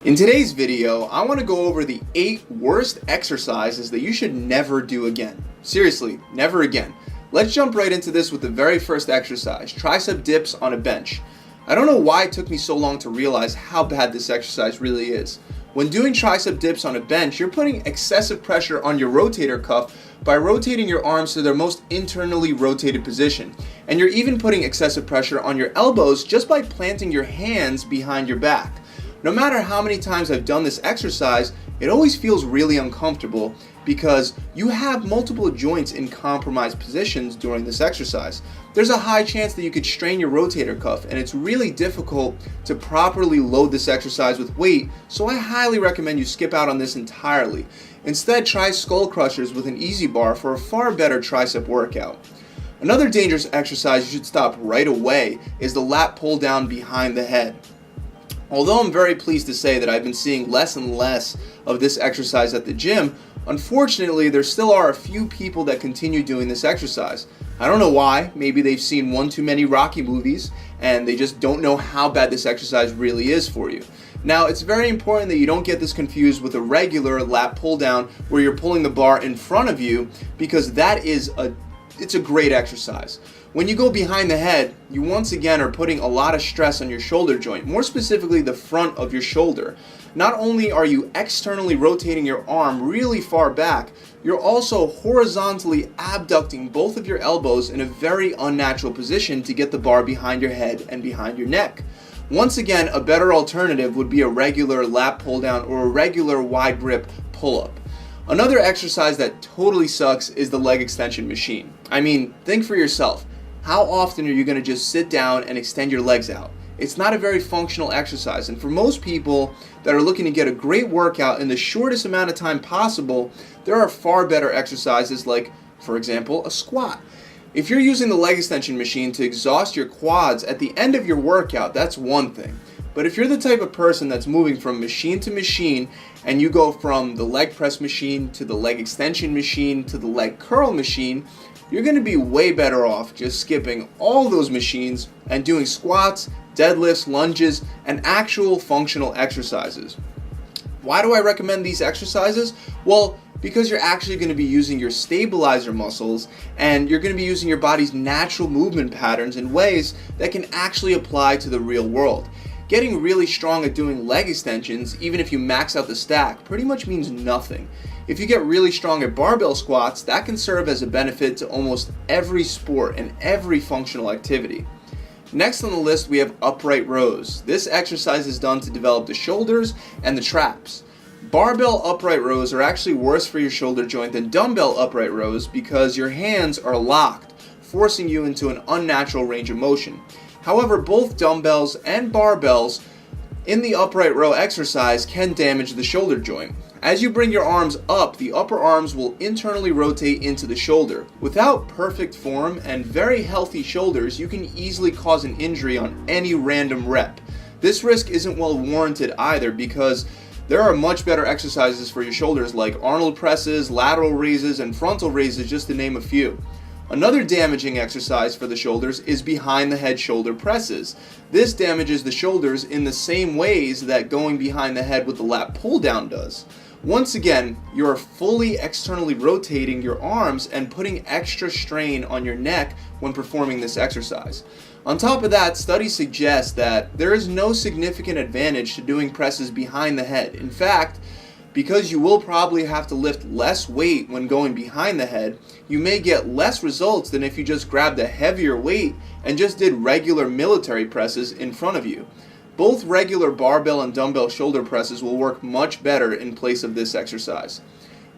In today's video, I want to go over the 8 worst exercises that you should never do again. Seriously, never again. Let's jump right into this with the very first exercise, tricep dips on a bench. I don't know why it took me so long to realize how bad this exercise really is. When doing tricep dips on a bench, you're putting excessive pressure on your rotator cuff by rotating your arms to their most internally rotated position. And you're even putting excessive pressure on your elbows just by planting your hands behind your back. No matter how many times I've done this exercise, it always feels really uncomfortable because you have multiple joints in compromised positions during this exercise. There's a high chance that you could strain your rotator cuff, and it's really difficult to properly load this exercise with weight, so I highly recommend you skip out on this entirely. Instead, try skull crushers with an easy bar for a far better tricep workout. Another dangerous exercise you should stop right away is the lat pull down behind the head. Although I'm very pleased to say that I've been seeing less and less of this exercise at the gym, unfortunately there still are a few people that continue doing this exercise. I don't know why. Maybe they've seen one too many Rocky movies and they just don't know how bad this exercise really is for you. Now, it's very important that you don't get this confused with a regular lat pull down where you're pulling the bar in front of you, because that is it's a great exercise. When you go behind the head, you once again are putting a lot of stress on your shoulder joint, more specifically the front of your shoulder. Not only are you externally rotating your arm really far back, you're also horizontally abducting both of your elbows in a very unnatural position to get the bar behind your head and behind your neck. Once again, a better alternative would be a regular lat pull down or a regular wide grip pull up. Another exercise that totally sucks is the leg extension machine. I mean, think for yourself. How often are you going to just sit down and extend your legs out? It's not a very functional exercise, and for most people that are looking to get a great workout in the shortest amount of time possible, there are far better exercises like, for example, a squat. If you're using the leg extension machine to exhaust your quads at the end of your workout, that's one thing. But if you're the type of person that's moving from machine to machine, and you go from the leg press machine to the leg extension machine to the leg curl machine, you're going to be way better off just skipping all those machines and doing squats, deadlifts, lunges, and actual functional exercises. Why do I recommend these exercises? Well, because you're actually going to be using your stabilizer muscles, and you're going to be using your body's natural movement patterns in ways that can actually apply to the real world. Getting really strong at doing leg extensions, even if you max out the stack, pretty much means nothing. If you get really strong at barbell squats, that can serve as a benefit to almost every sport and every functional activity. Next on the list, we have upright rows. This exercise is done to develop the shoulders and the traps. Barbell upright rows are actually worse for your shoulder joint than dumbbell upright rows because your hands are locked, forcing you into an unnatural range of motion. However, both dumbbells and barbells in the upright row exercise can damage the shoulder joint. As you bring your arms up, the upper arms will internally rotate into the shoulder. Without perfect form and very healthy shoulders, you can easily cause an injury on any random rep. This risk isn't well warranted either, because there are much better exercises for your shoulders like Arnold presses, lateral raises, and frontal raises, just to name a few. Another damaging exercise for the shoulders is behind the head shoulder presses. This damages the shoulders in the same ways that going behind the head with the lat pull down does. Once again, you are fully externally rotating your arms and putting extra strain on your neck when performing this exercise. On top of that, studies suggest that there is no significant advantage to doing presses behind the head. In fact, because you will probably have to lift less weight when going behind the head, you may get less results than if you just grabbed a heavier weight and just did regular military presses in front of you. Both regular barbell and dumbbell shoulder presses will work much better in place of this exercise.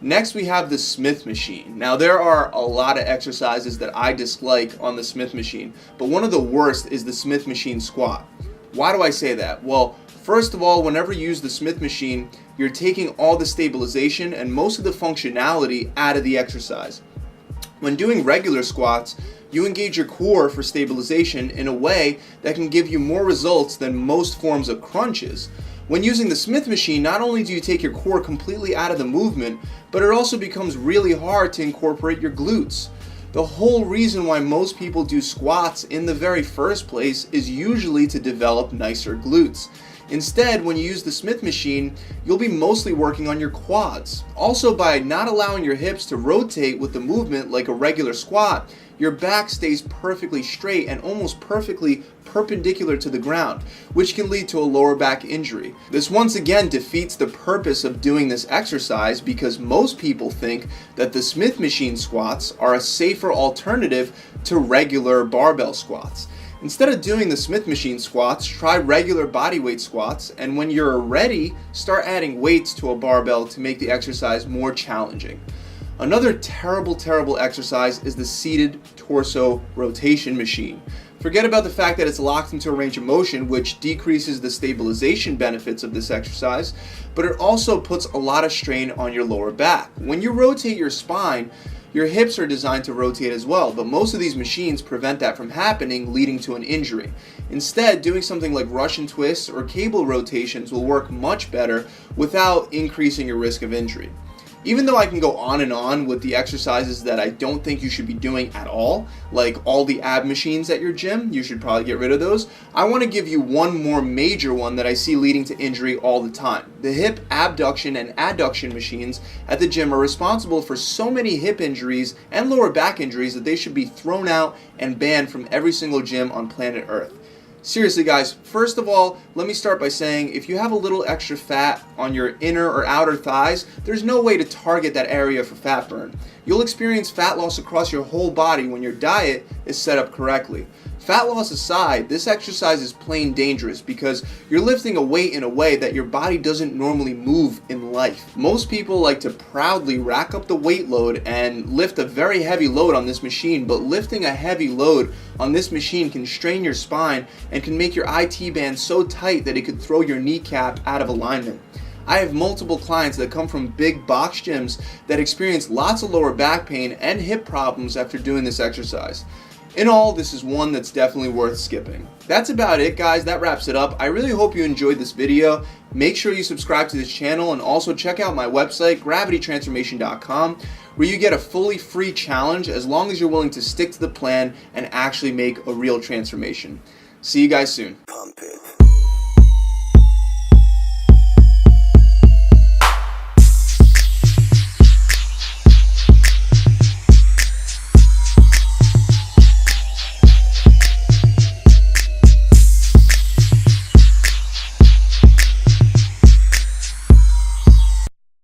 Next, we have the Smith machine. Now, there are a lot of exercises that I dislike on the Smith machine, but one of the worst is the Smith machine squat. Why do I say that? Well, first of all, whenever you use the Smith machine, you're taking all the stabilization and most of the functionality out of the exercise. When doing regular squats, you engage your core for stabilization in a way that can give you more results than most forms of crunches. When using the Smith machine, not only do you take your core completely out of the movement, but it also becomes really hard to incorporate your glutes. The whole reason why most people do squats in the very first place is usually to develop nicer glutes. Instead, when you use the Smith machine, you'll be mostly working on your quads. Also, by not allowing your hips to rotate with the movement like a regular squat, your back stays perfectly straight and almost perfectly perpendicular to the ground, which can lead to a lower back injury. This once again defeats the purpose of doing this exercise because most people think that the Smith machine squats are a safer alternative to regular barbell squats. Instead of doing the Smith machine squats, try regular bodyweight squats, and when you're ready, start adding weights to a barbell to make the exercise more challenging. Another terrible exercise is the seated torso rotation machine. Forget about the fact that it's locked into a range of motion, which decreases the stabilization benefits of this exercise, but it also puts a lot of strain on your lower back. When you rotate your spine, your hips are designed to rotate as well, but most of these machines prevent that from happening, leading to an injury. Instead, doing something like Russian twists or cable rotations will work much better without increasing your risk of injury. Even though I can go on and on with the exercises that I don't think you should be doing at all, like all the ab machines at your gym, you should probably get rid of those, I want to give you one more major one that I see leading to injury all the time. The hip abduction and adduction machines at the gym are responsible for so many hip injuries and lower back injuries that they should be thrown out and banned from every single gym on planet Earth. Seriously guys, first of all, let me start by saying if you have a little extra fat on your inner or outer thighs, there's no way to target that area for fat burn. You'll experience fat loss across your whole body when your diet is set up correctly. Fat loss aside, this exercise is plain dangerous because you're lifting a weight in a way that your body doesn't normally move in life. Most people like to proudly rack up the weight load and lift a very heavy load on this machine, but lifting a heavy load on this machine can strain your spine and can make your IT band so tight that it could throw your kneecap out of alignment. I have multiple clients that come from big box gyms that experience lots of lower back pain and hip problems after doing this exercise. In all, this is one that's definitely worth skipping. That's about it, guys. That wraps it up. I really hope you enjoyed this video. Make sure you subscribe to this channel and also check out my website, gravitytransformation.com, where you get a fully free challenge as long as you're willing to stick to the plan and actually make a real transformation. See you guys soon.